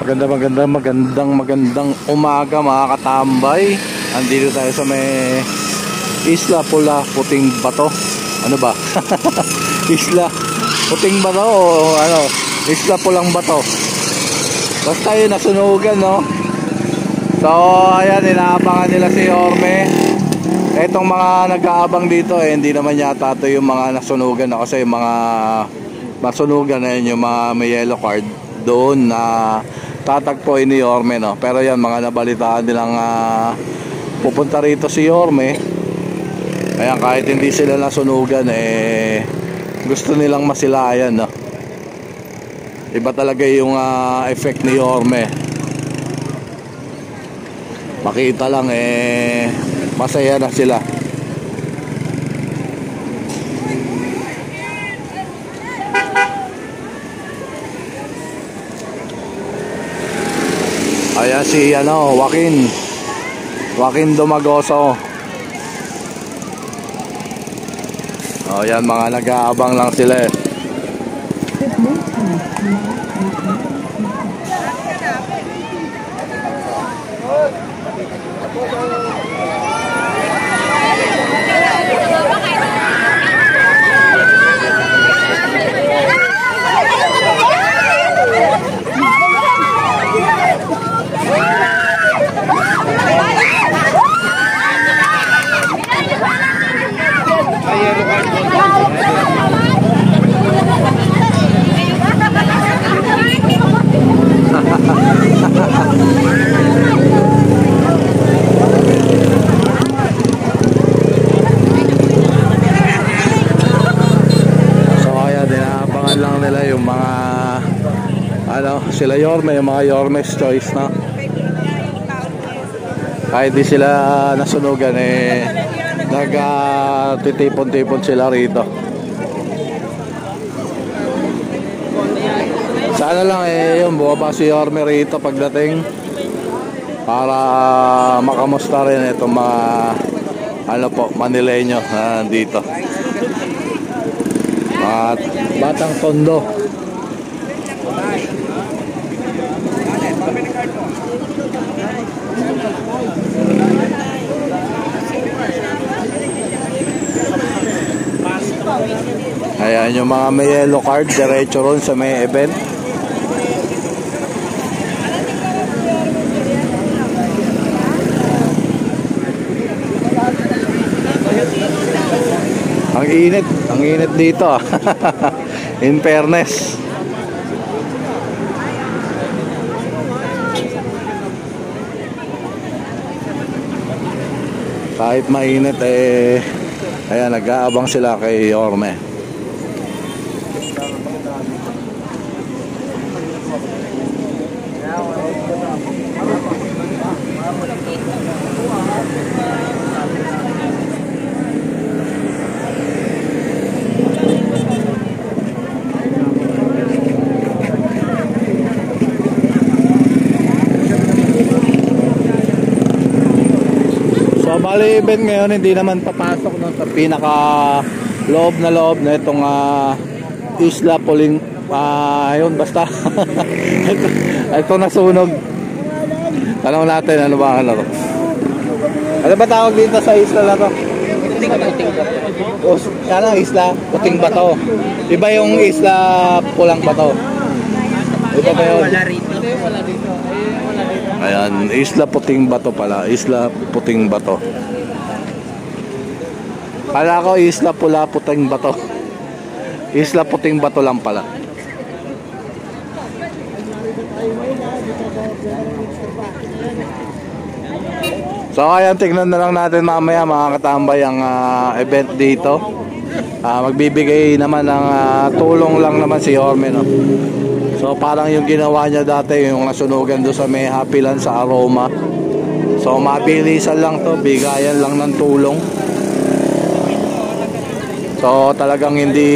Magandang umaga mga katambay. Andito tayo sa may Isla Pula Puting Bato. Ano ba? Isla Puting Bato o ano? Isla Pulang Bato. Basta yun, nasunugan, no? So ayan, inaabangan nila si Yorme. Etong mga nag-aabang dito hindi naman yata ito yung mga nasunugan, no? Kasi yung mga nasunugan na yun, yung mga may yellow card doon na tatagpuin ni Yorme, no? Pero yan, mga nabalitaan nilang pupunta rito si Yorme. Ayan, kahit hindi sila nasunugan, gusto nilang masilayan, no? Iba talaga yung effect ni Yorme. Makita lang, masaya na sila. Ayan si Joaquin Dumagoso. Oh, yan, mga nag-aabang lang sila. Sila Yorme, yung mga Yorme's Choice, no? Kahit di sila nasunugan, nagtitipon-tipon sila rito. Sana lang yung bumaba si Yorme rito pagdating para makamusta rin itong mga Manileño dito, mga batang tondo. Ayan yung mga may yellow card, diretso ron sa may event. Ang init dito. In fairness. Kahit mainit, ayan, nag-aabang sila kay Yorme. Bali, event ngayon hindi naman papasok no, sa pinaka loob na itong Isla Puling, ayun, basta ito nasunog. Tanong natin ano ba to? Ano ba tawag dito sa isla na to? Isla Puting Bato. Iba yung Isla Pulang Bato. Iba ba yun? Wala dito. Ayan, Isla Puting Bato pala. Isla Puting Bato. Kala ko Isla Pula Puting Bato. Isla Puting Bato lang pala. So ayan, tignan na lang natin mamaya mga katambay ang event dito. Magbibigay naman ng tulong lang naman si Yorme, no? So parang yung ginawa niya dati, yung nasunugan doon sa may Happyland sa Aroma. So mabilisan lang to, bigayan lang ng tulong. So talagang hindi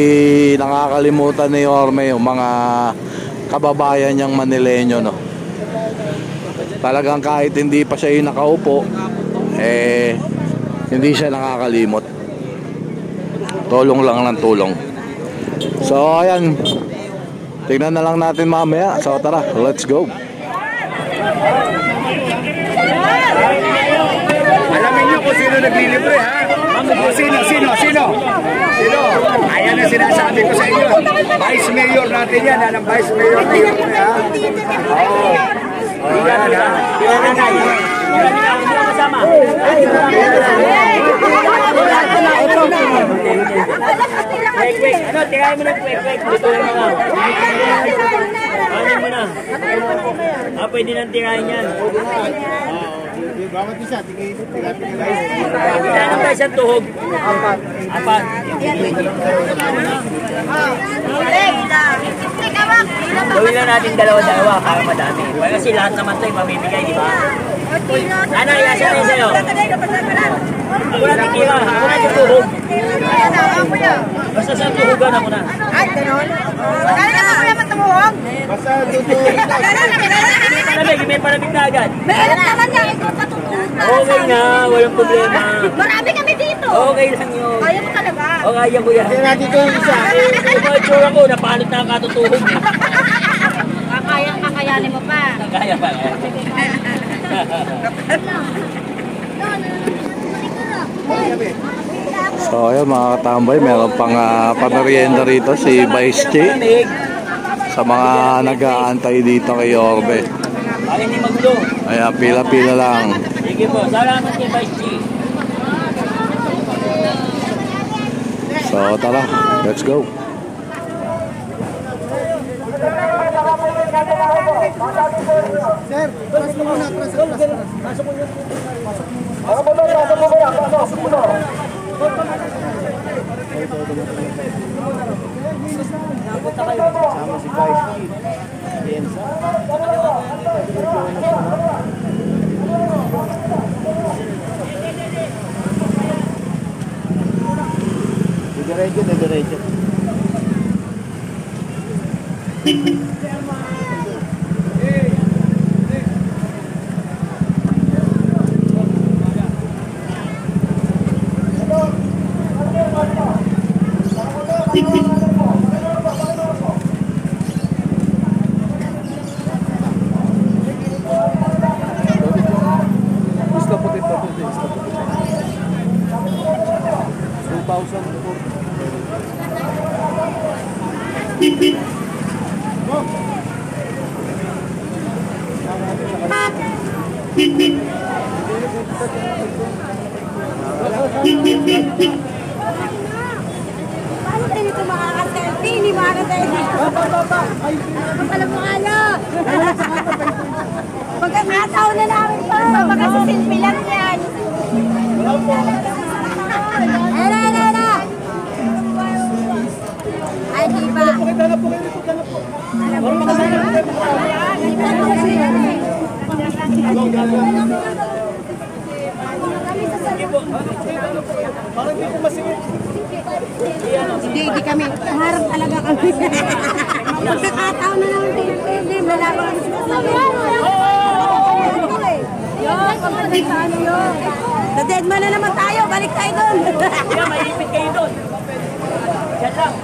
nakakalimutan ni Yorme yung mga kababayan niyang Manileño, no? Talagang kahit hindi pa siya yung nakaupo, hindi siya nakakalimot. Tulong lang ng tulong. So ayan, tignan na lang natin mamaya. So tara, let's go. Alamin niyo kung sino naglilibre, ha? O, sino? Ayan ang sinasabi ko sa inyo. Vice Mayor natin yan, anong Vice Mayor na yun, ha? Oo. Ayan, ha? Ano, tirahin mo na kwek-kwek. Dito lang mga. Ano mo na? Pwede nang tirahin yan. Bawat isa, tigay-tigay. Ano ba isang tuhog? Apat. Gawin lang natin dalawa-dalawa para madami. Kasi lahat naman ito ay mamimigay, di ba? Ano, iasan na yun sa'yo? Wala nang tira, wala nang tuhog. Basta sa tuhugan ako na. Ay, gano'n? Magkano naman wala matumuhog? Basta tutuloy. May palamig na agad. Meron naman niya, ito patutuhog na. Okay na, walang problema. Marami kami dito. Okay lang yun. Kaya mo talaga. O, kaya ko yan. Kaya dito yung isa. Yung mga itsura ko, napalot na ang katutuhog. Kakayanin mo pa. Kaya pa. So ayun mga katambay, meron pang pamerienda rito si Vice Che sa mga nag-aantay dito kay Orbe. Para hindi maglo. Ayan, pila-pila lang. Sige po, salamat kay Vice G. So tara, let's go. Sir, pasok mo muna. Pasok mo muna. Sama si Vice. Diretso. Paano tayo dito makaka-selfie? Hindi makaka-selfie. Ano pala mo ano? Pagkakataon na namin ito. Makasa-selfie lang yan. Era. Ay, di ba? Hindi kami. Harap talaga kami. Pagkakataon na naman hindi. Wala pa kami sinasabi. Sa Deadman na naman tayo. Balik tayo doon. Kaya maipit kayo doon. Yan lang.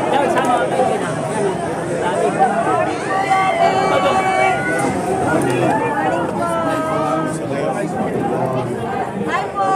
Dag, sama ka kayo na. Dami. Hi po!